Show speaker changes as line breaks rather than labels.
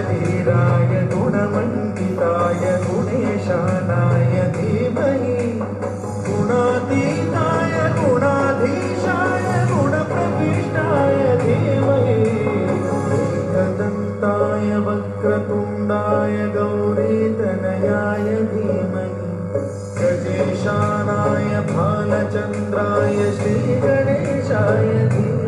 धीराय गुणमण्डिताय गुणेशानाय धीमहि गुणातीताय गुणाधीशाय गुणप्रविष्टाय धीमहि एकदन्ताय वक्रतुण्डाय गौरीतनयाय धीमहि गजेशानाय भालचन्द्राय श्रीगणेशाय धीमहि